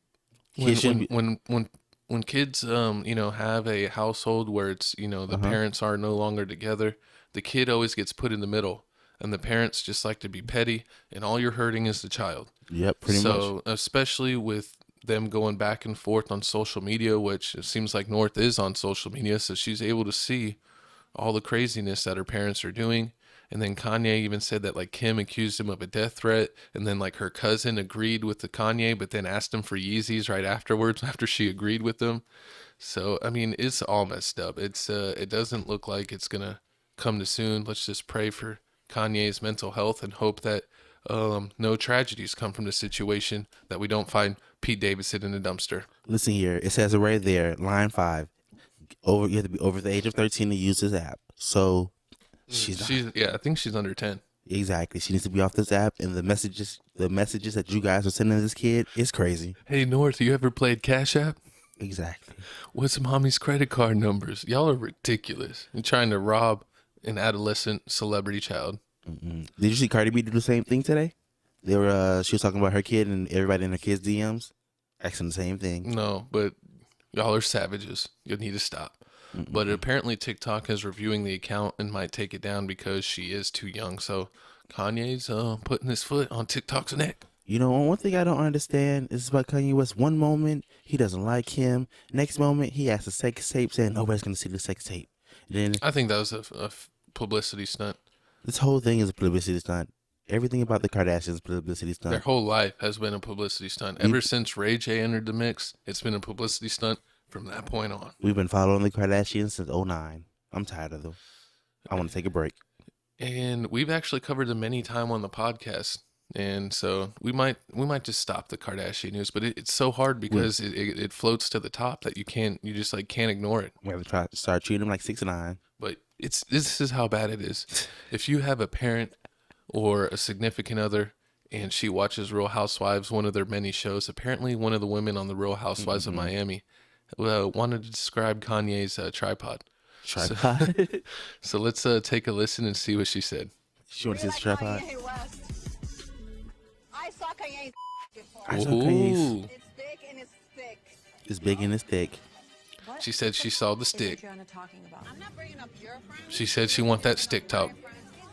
Kids shouldn't when kids have a household where it's the parents are no longer together, the kid always gets put in the middle, and the parents just like to be petty, and all you're hurting is the child. Yep, pretty much. So especially with them going back and forth on social media, which it seems like North is on social media, so she's able to see all the craziness that her parents are doing. And then Kanye even said that like Kim accused him of a death threat, and then like her cousin agreed with the Kanye, but then asked him for Yeezys right afterwards after she agreed with them. So I mean, it's all messed up. It doesn't look like it's gonna come to soon. Let's just pray for Kanye's mental health and hope that no tragedies come from the situation, that we don't find Pete Davidson in a dumpster. Listen here. It says it right there, line 5. You have to be over the age of 13 to use this app. So she's not. I think she's under 10. Exactly. She needs to be off this app, and the messages that you guys are sending this kid is crazy. Hey North, you ever played Cash App? Exactly. What's mommy's credit card numbers? Y'all are ridiculous. You're trying to rob an adolescent celebrity child. Did you see Cardi B do the same thing today? She was talking about her kid and everybody in her kid's DMs asking the same thing. No, but y'all are savages. You need to stop. But apparently TikTok is reviewing the account and might take it down because she is too young. So Kanye's putting his foot on TikTok's neck. You know, one thing I don't understand is about Kanye West. One moment he doesn't like him. Next moment he has a sex tape saying nobody's going to see the sex tape. Then I think that was a publicity stunt. this whole thing is a publicity stunt. Everything about the Kardashians is a publicity stunt. Their whole life has been a publicity stunt. Ever since Ray J entered the mix, it's been a publicity stunt from that point on. We've been following the Kardashians since 2009. I'm tired of them. I want to take a break. And we've actually covered them many times on the podcast. And so we might just stop the Kardashian news, but it's so hard because it floats to the top that you just like can't ignore it. We have to try to start treating them like 6ix9ine. But this is how bad it is. If you have a parent or a significant other and she watches Real Housewives, one of their many shows, apparently one of the women on the Real Housewives of Miami wanted to describe Kanye's tripod. Tripod? So let's take a listen and see what she said. She want to see this tripod? Kanye West. I saw Kanye's before. I saw Kanye's. It's big and it's thick. It's big and it's thick. She said she saw the stick. I'm not bringing up your friends. She said she want that stick talk. He's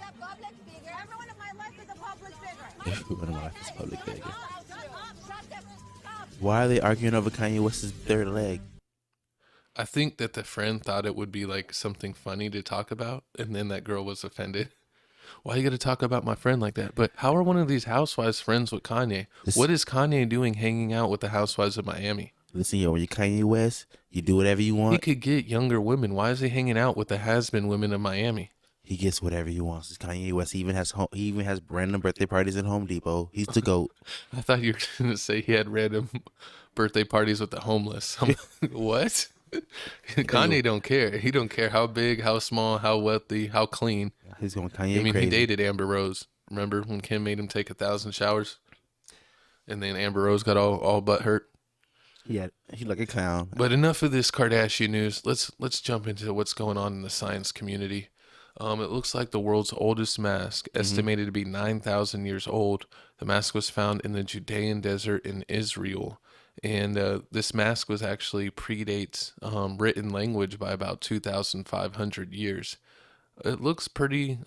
a public figure. Everyone in my life is a public figure. Everyone in my life is a public figure. Shut them up. Why are they arguing over Kanye West's third leg? I think that the friend thought it would be like something funny to talk about, and then that girl was offended. Why you got to talk about my friend like that? But how are one of these housewives friends with Kanye? What is Kanye doing hanging out with the housewives of Miami? Listen, yo, when you're Kanye West, you do whatever you He want. could get younger women. Why is he hanging out with the has-been women of Miami? He gets whatever he wants. It's Kanye West. He even has random birthday parties at Home Depot. He's the GOAT. I thought you were going to say he had random birthday parties with the homeless. I'm like, what? Kanye don't care. He don't care how big, how small, how wealthy, how clean. He's going Kanye I mean, crazy. he dated Amber Rose. Remember when Kim made him take 1,000 showers? And then Amber Rose got all butt hurt. Yeah, he like a clown. But enough of this Kardashian news. Let's jump into what's going on in the science community. It looks like the world's oldest mask, estimated to be 9,000 years old. The mask was found in the Judean desert in Israel. And this mask was actually predates written language by about 2,500 years. It looks pretty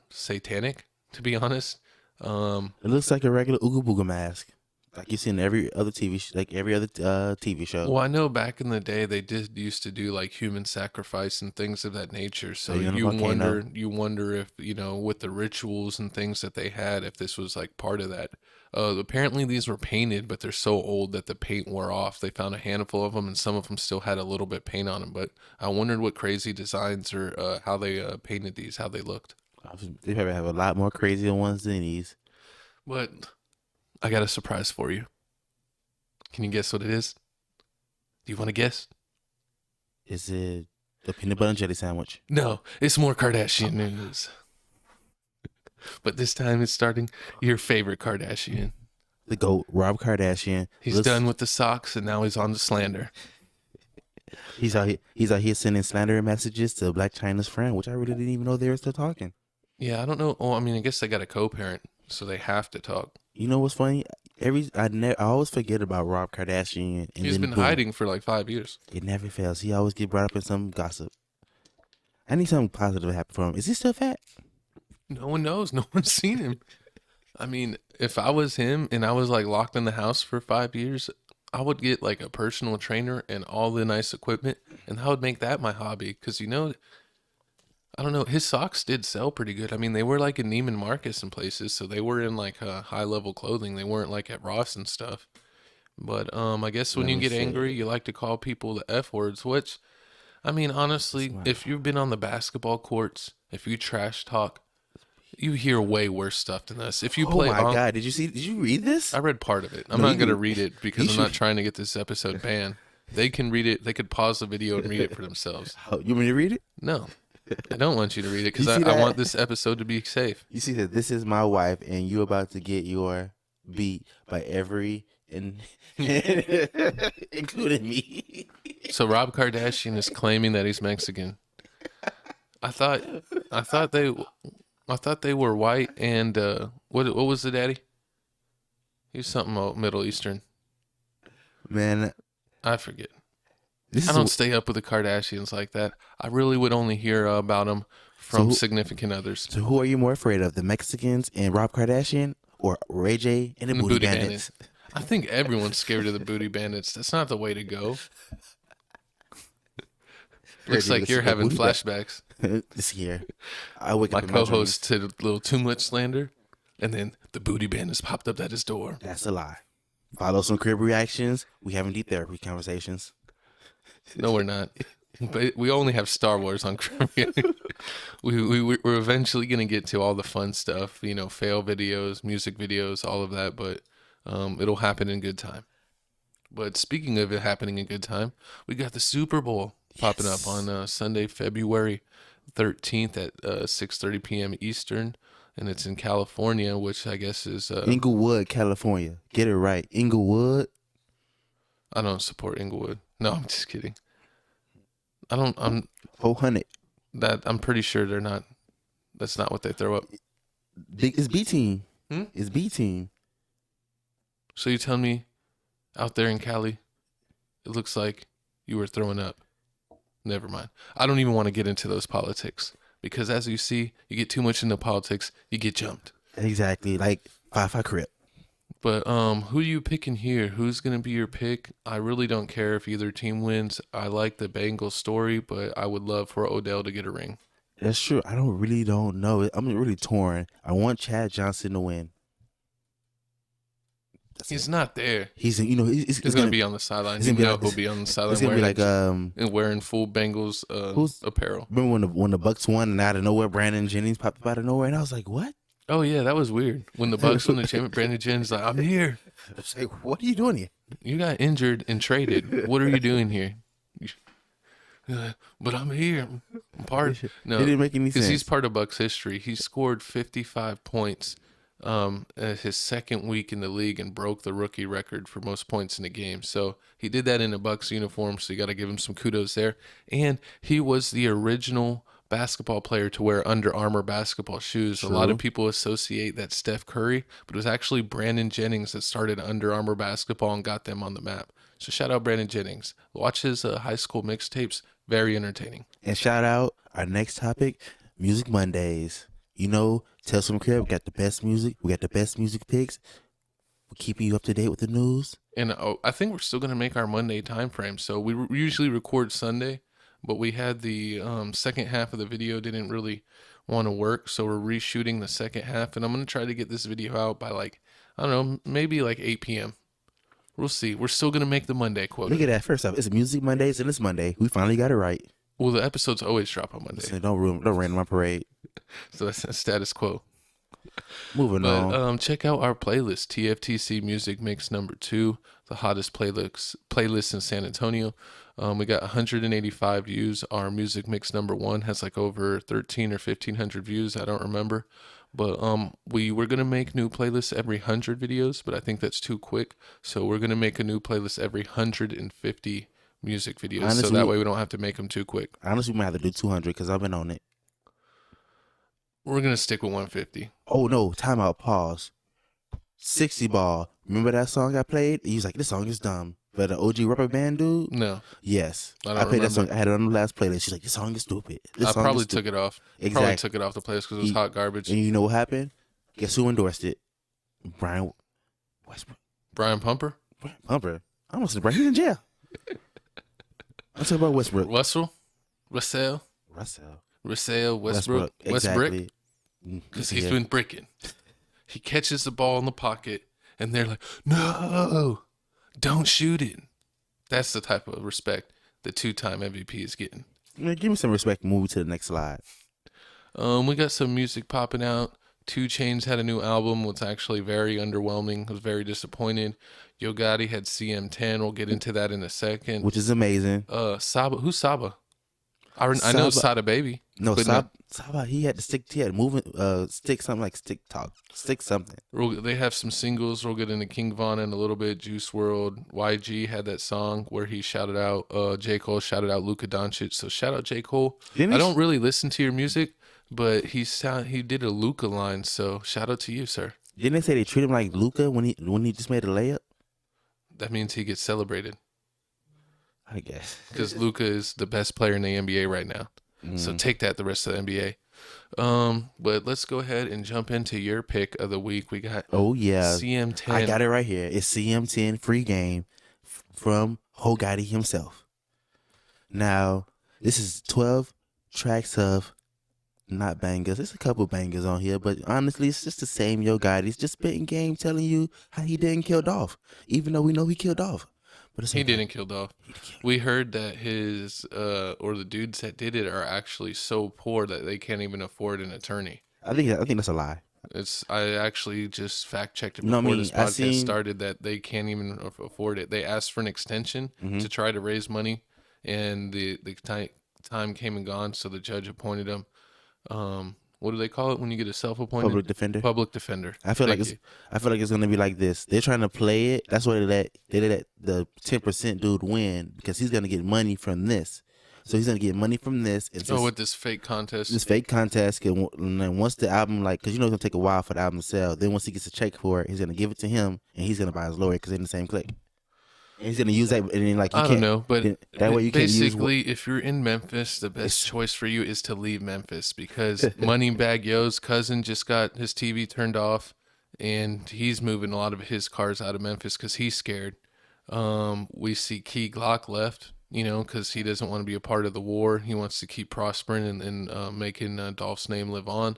satanic, to be honest. It looks like a regular Ooga Booga mask, like you see in every other TV show. Well, I know back in the day they did used to do like human sacrifice and things of that nature. So Are you on a you volcano? wonder if, with the rituals and things that they had, if this was like part of that. Apparently these were painted, but they're so old that the paint wore off. They found a handful of them, and some of them still had a little bit paint on them. But I wondered what crazy designs or how they painted these, how they looked. They probably have a lot more crazier ones than these. But I got a surprise for you. Can you guess what it is? Do you want to guess? Is it the peanut butter and jelly sandwich? No, it's more Kardashian news. But this time it's starting your favorite Kardashian. The GOAT, Rob Kardashian. He's done with the socks and now he's on the slander. He's out here sending slandering messages to Black China's friend, which I really didn't even know they were still talking. Yeah, I don't know. Oh, I mean, I guess they got a co-parent, so they have to talk. You know what's funny? I always forget about Rob Kardashian. And He's then been hiding for like 5 years. It never fails. He always get brought up in some gossip. I need something positive to happen for him. Is he still fat? No one knows. No one's seen him. I mean, if I was him and I was like locked in the house for 5 years, I would get like a personal trainer and all the nice equipment, and I would make that my hobby. Because, I don't know, his socks did sell pretty good. I mean, they were like in Neiman Marcus and places, so they were in like high level clothing. They weren't like at Ross and stuff. But I guess when Let you me get see. angry, you like to call people the F words, which, I mean, honestly, if you've been on the basketball courts, if you trash talk, you hear way worse stuff than this. If you play, oh my God! Did you read this? I read part of it. I'm No, not you going to didn't. read it because You I'm not should- trying to get this episode banned. They can read it. They could pause the video and read it for themselves. Oh, you want me to read it? No, I don't want you to read it because You see I that? want this episode to be safe. You see that this is my wife, and you about to get your beat by every including me. So Rob Kardashian is claiming that he's Mexican. I thought they were white and what was the daddy? He was something Middle Eastern. Man, I forget. this I is don't stay up with the Kardashians like that. I really would only hear about them from So- significant others. so. Who are you more afraid of, the Mexicans and Rob Kardashian, or Ray J and the And the Booty Bandits? I think everyone's scared of the booty bandits. That's not the way to go. Looks Heard you like you're listen to having Booty flashbacks. This year, I wake My up in my dreams. co-host said a little too much slander, and then the booty bandits popped up at his door. That's a lie. Follow some crib reactions. We having deep therapy conversations. No, we're not. But we only have Star Wars on Caribbean. We're eventually going to get to all the fun stuff, fail videos, music videos, all of that, but it'll happen in good time. But speaking of it happening in good time, we got the Super Bowl popping up on Sunday, February 13th at 6:30 p.m. Eastern, and it's in California, which I guess is... Inglewood, California. Get it right. Inglewood. I don't support Inglewood. No, I'm just kidding. I'm 400. I'm pretty sure they're not... That's not what they throw up. It's B team. Hmm? It's B team. So you tell me, out there in Cali, it looks like you were throwing up. Never mind. I don't even want to get into those politics because, as you see, you get too much into politics, you get jumped. Exactly. Like 5 Crip. But who are you picking here? Who's gonna be your pick? I really don't care if either team wins. I like the Bengals story, but I would love for Odell to get a ring. That's true. I don't know. I'm really torn. I want Chad Johnson to win. He's not there. He's He's gonna be on the sideline. it's You gonna be know like- he'll be on the sideline It's gonna be like and wearing full Bengals apparel. remember when the Bucks won and out of nowhere Brandon Jennings popped up out of nowhere and I was like, what? Oh yeah, that was weird. When the Bucks won the championship, Brandon Jennings like, I'm here. I was like, what are you doing here? You got injured and traded. What are you doing here? But I'm here. I'm part. No, It didn't make any because he's sense. part of Bucks history. He scored 55 points at his second week in the league and broke the rookie record for most points in a game. So he did that in a Bucks uniform. So you got to give him some kudos there. And he was the original basketball player to wear Under Armour basketball shoes. True. A lot of people associate that Steph Curry, but it was actually Brandon Jennings that started Under Armour basketball and got them on the map. So shout out Brandon Jennings. Watch his high school mixtapes. Very entertaining. And shout out our next topic, Music Mondays. You know, Tales from the Crib, we got the best music. We got the best music picks. We're keeping you up to date with the news. And I think we're still going to make our Monday time frame. So we usually record Sunday, but we had the second half of the video didn't really want to work. So we're reshooting the second half. And I'm going to try to get this video out by like, I don't know, maybe like 8 p.m. We'll see. We're still going to make the Monday quota. Look at that. First off, it's Music Mondays and it's Monday. We finally got it right. Well, the episodes always drop on Monday. So don't rain on my parade. So that's status quo. Moving on. Check out our playlist, TFTC Music Mix number 2, the hottest playlist in San Antonio. We got 185 views. Our music mix number 1 has like over 13 or 1,500 views. I don't remember. But we're going to make new playlists every 100 videos, but I think that's too quick. So we're going to make a new playlist every 150 music videos. Honestly, so that way we don't have to make them too quick. Honestly, we might have to do 200 because I've been on it. We're going to stick with 150. Oh, no. Time out. Pause. 60 Ball. Remember that song I played? He was like, this song is dumb. But the OG rubber band dude? No. Yes. I played remember. that song. I had it on the last playlist. She's like, this song is stupid. I probably took it off. Exactly. Probably took it off the playlist because it was hot garbage. And you know what happened? Guess who endorsed it? Brian Westbrook. Brian Pumper? Brian Pumper. I almost said Brian. He's in jail. I'm talking about Westbrook. Russell? Westbrook. Westbrook? Exactly. Because he's been bricking. He catches the ball in the pocket, and they're like, no, don't shoot it. That's the type of respect the 2-time MVP is getting. Man, give me some respect. Move to the next slide. We got some music popping out. 2 Chainz had a new album. Was actually very underwhelming. I was very disappointed. Yo Gotti had CM10. We'll get into that in a second. Which is amazing. Saba. Who's Saba? I know Sada Baby. No, but Saba, he had moving, stick something like stick something. They have some singles. We'll get into King Von in a little bit. Juice WRLD, YG had that song where he shouted out, J. Cole shouted out Luka Doncic. So shout out J. Cole. I don't really listen to your music, but he did a Luka line. So shout out to you, sir. Didn't they say they treat him like Luka when he just made a layup? That means he gets celebrated. I guess. Because Luka is the best player in the NBA right now. So take that, the rest of the NBA. But let's go ahead and jump into your pick of the week. We got CM10. I got it right here. It's CM10 Free Game from Gotti himself. Now, this is 12 tracks of not bangers. There's a couple bangers on here, but honestly, it's just the same Yo Gotti. It's just spitting game telling you how he didn't kill Dolph, even though we know he killed Dolph. But he didn't kill Dolph. We heard that his or the dudes that did it are actually so poor that they can't even afford an attorney. I think that's a lie. I actually just fact checked it before this podcast started that they can't even afford it. They asked for an extension to try to raise money, and the time came and gone. So the judge appointed him. What do they call it when you get a self-appointed public defender? Public defender. I feel like it's gonna be like this. They're trying to play it. That's why they let the 10% dude win because he's gonna get money from this. So he's gonna get money from this. And with this fake contest. This fake contest, and then once the album, because you know it's gonna take a while for the album to sell. Then once he gets a check for it, he's gonna give it to him, and he's gonna buy his lawyer because they're in the same clique. And he's gonna use that, and then I don't know, but that way you basically, if you're in Memphis, the best choice for you is to leave Memphis because Moneybagg Yo's cousin just got his TV turned off, and he's moving a lot of his cars out of Memphis because he's scared. We see Key Glock left, because he doesn't want to be a part of the war. He wants to keep prospering and making Dolph's name live on.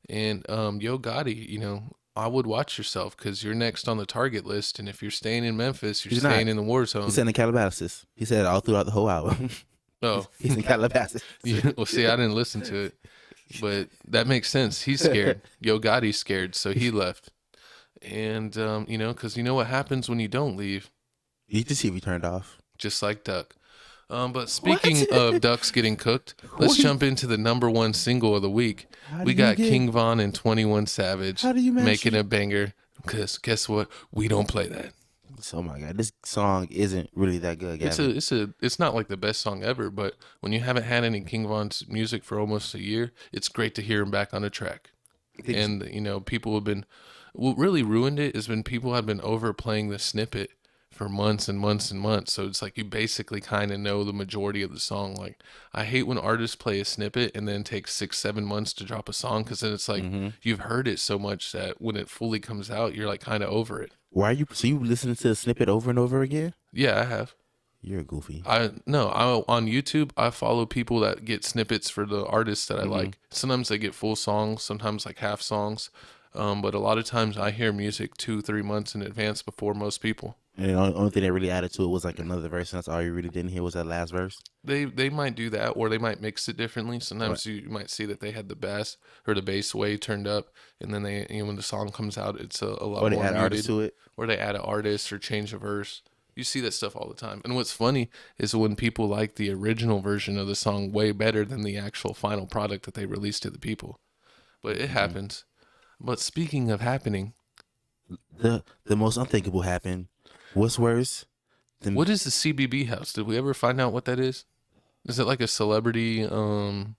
And Yo Gotti, I would watch yourself because you're next on the target list. And if you're staying in Memphis, you're staying in the war zone. He's in Calabasas. He said it all throughout the whole album. Oh. He's in Calabasas. Well, see, I didn't listen to it. But that makes sense. He's scared. Yo Gotti's scared, so he left. And, because you know what happens when you don't leave? You just see if he turned off. Just like Duck. But speaking of ducks getting cooked, let's jump into the number 1 single of the week. We got King Von and 21 Savage making a banger. Because guess what? We don't play that. So, oh my God, this song isn't really that good, Gavin. It's not like the best song ever, but when you haven't had any King Von's music for almost a year, it's great to hear him back on the track. And people have been, what really ruined it is when people have been overplaying the snippet for months and months and months. So it's like you basically kind of know the majority of the song. Like, I hate when artists play a snippet and then take 6-7 months to drop a song, because then it's like you've heard it so much that when it fully comes out, you're like kind of over it. Why are you? So you listening to the snippet over and over again? Yeah, I have. You're a goofy. I on YouTube, I follow people that get snippets for the artists that I like. Sometimes they get full songs, sometimes like half songs. But a lot of times I hear music 2-3 months in advance before most people. And the only thing that really added to it was like another verse. And that's all you really didn't hear was that last verse. They might do that, or they might mix it differently. Sometimes you might see that they had the bass or the bass way turned up, and then when the song comes out, it's a lot more muted. Or they add artists to it. Or they add an artist or change a verse. You see that stuff all the time. And what's funny is when people like the original version of the song way better than the actual final product that they released to the people. But it happens. But speaking of happening, the most unthinkable happened. What's worse? What is the CBB house? Did we ever find out what that is? Is it like a celebrity? I don't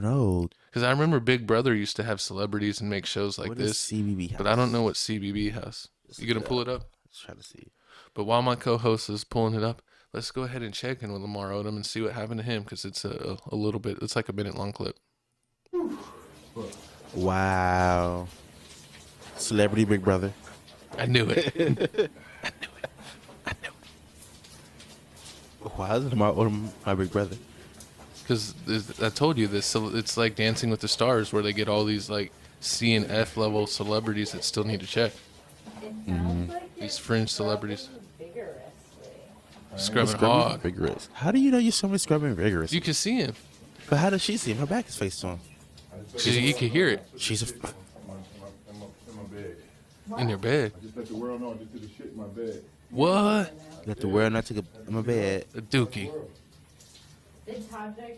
know. Because I remember Big Brother used to have celebrities and make shows like what this. Is CBB house? But I don't know what CBB house. You gonna pull it up? Let's try to see. But while my co-host is pulling it up, let's go ahead and check in with Lamar Odom and see what happened to him, because it's a little bit. It's like a minute-long clip. Wow. Celebrity Big Brother. I knew it. I knew it. Why is it my Big Brother? Because I told you this. So it's like Dancing with the Stars, where they get all these like C and F level celebrities that still need to check. These fringe celebrities. Scrubbing hard. Vigorous. How do you know you're somebody scrubbing vigorous? You can see him. But how does she see him? Her back is faced to him. You can hear it. She's in my bed. In your bed. I just let the world know I just took a shit in my bed. What? Let the world not take in my bed. A dookie. Did Tajik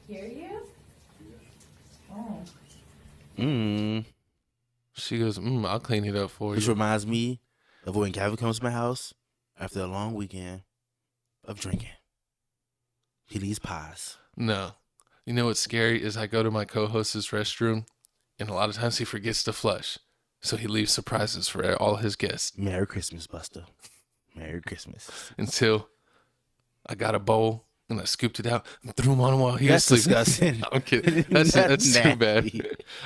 hear you? Oh. She goes, I'll clean it up for Which you. reminds me of when Gavin comes to my house after a long weekend of drinking. He leaves pies. No. You know what's scary is I go to my co-host's restroom, and a lot of times he forgets to flush. So he leaves surprises for all his guests. Merry Christmas, Buster. Merry Christmas. Until I got a bowl and I scooped it out and threw them on him while he was That's sleeping. disgusting. I'm kidding. That's too bad.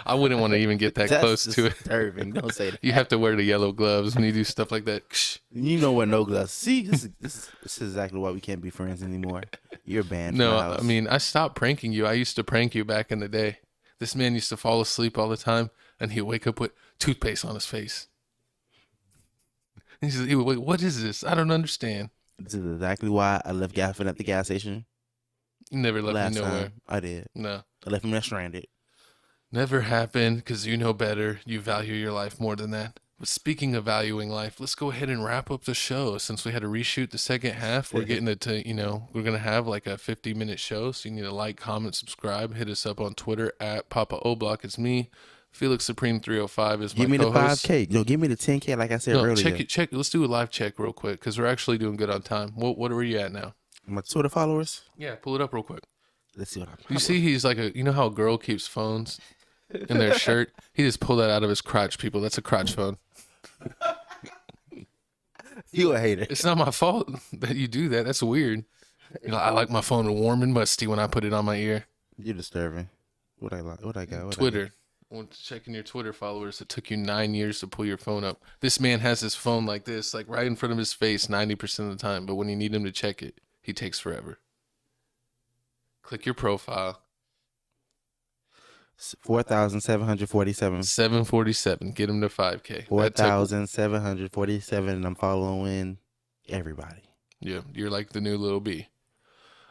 I wouldn't want to even get that That's close to it. disturbing. Don't say that. You have to wear the yellow gloves when you do stuff like that. You know what? No gloves. See, this is exactly why we can't be friends anymore. You're banned. No, from my house. I mean, I stopped pranking you. I used to prank you back in the day. This man used to fall asleep all the time, and he'd wake up with toothpaste on his face. He says, "Wait, what is this? I don't understand." This is exactly why I left Gavin at the gas station. You never left Last me nowhere. time I did. No. I left him there stranded. Never happened, because you know better. You value your life more than that. But speaking of valuing life, let's go ahead and wrap up the show. Since we had to reshoot the second half, we're getting it to, we're going to have like a 50-minute show. So you need to like, comment, subscribe. Hit us up on Twitter at Papa O'Block. It's me. Felix Supreme 305 is my Give me co-host. the 5K. No, give me the 10K like I said earlier. Check. Let's do a live check real quick, because we're actually doing good on time. What are you at now? My Twitter followers. Yeah, pull it up real quick. Let's see what I'm. You see, he's like you know how a girl keeps phones in their shirt? He just pulled that out of his crotch, people. That's a crotch phone. You a hater. It's not my fault that you do that. That's weird. I like my phone warm and musty when I put it on my ear. You're disturbing. What I got? Twitter. When checking your Twitter followers, it took you 9 years to pull your phone up. This man has his phone like this, like right in front of his face 90% of the time. But when you need him to check it, he takes forever. Click your profile. 4,747. 747. Get him to 5K. 4,747. And I'm following everybody. Yeah, you're like the new little B.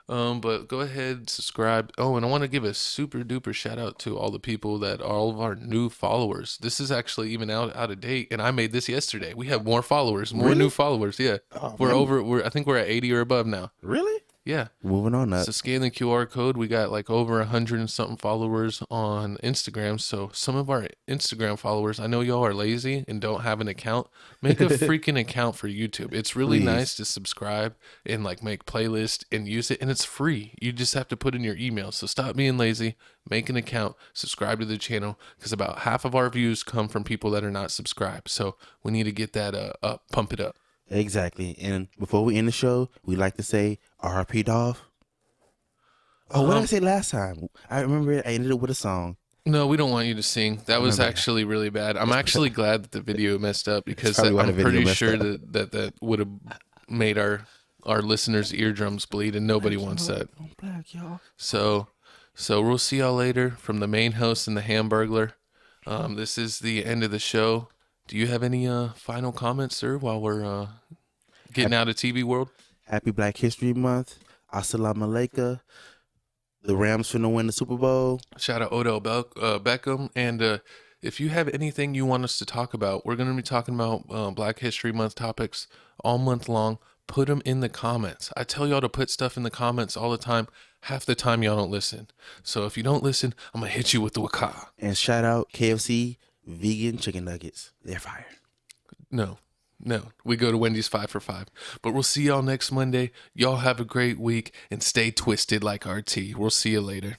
But go ahead, subscribe. Oh, and I want to give a super duper shout out to all the people that are all of our new followers. This is actually even out of date, and I made this yesterday. We have more followers, more Really? new followers. Yeah, Oh, I think we're at 80 or above now. Really? Yeah. Moving on up. So scan the QR code. We got like over 100 and something followers on Instagram. So some of our Instagram followers, I know y'all are lazy and don't have an account. Make a freaking account for YouTube. It's really Please. nice to subscribe and like make playlists and use it. And it's free. You just have to put in your email. So stop being lazy. Make an account. Subscribe to the channel because about half of our views come from people that are not subscribed. So we need to get that up, pump it up. Exactly. And before we end the show, we like to say RP Dolph. Oh, what did I say last time? I remember I ended it with a song. No, we don't want you to sing. That was Remember. actually really bad. I'm actually glad that the video messed up because probably why the I'm video pretty messed sure up. that would have made our listeners' eardrums bleed, and nobody wants that. I'm black, y'all. So we'll see y'all later from the main host and the Hamburglar. This is the end of the show. Do you have any final comments, sir, while we're getting out of TV world? Happy Black History Month. Assalamu alaikum. The Rams finna win the Super Bowl. Shout out Odell Beckham. And if you have anything you want us to talk about, we're going to be talking about Black History Month topics all month long. Put them in the comments. I tell y'all to put stuff in the comments all the time. Half the time y'all don't listen. So if you don't listen, I'm going to hit you with the waka. And shout out KFC vegan chicken nuggets. They're fire. No, we go to Wendy's 5 for 5. But we'll see y'all next Monday. Y'all have a great week and stay twisted like RT. We'll see you later.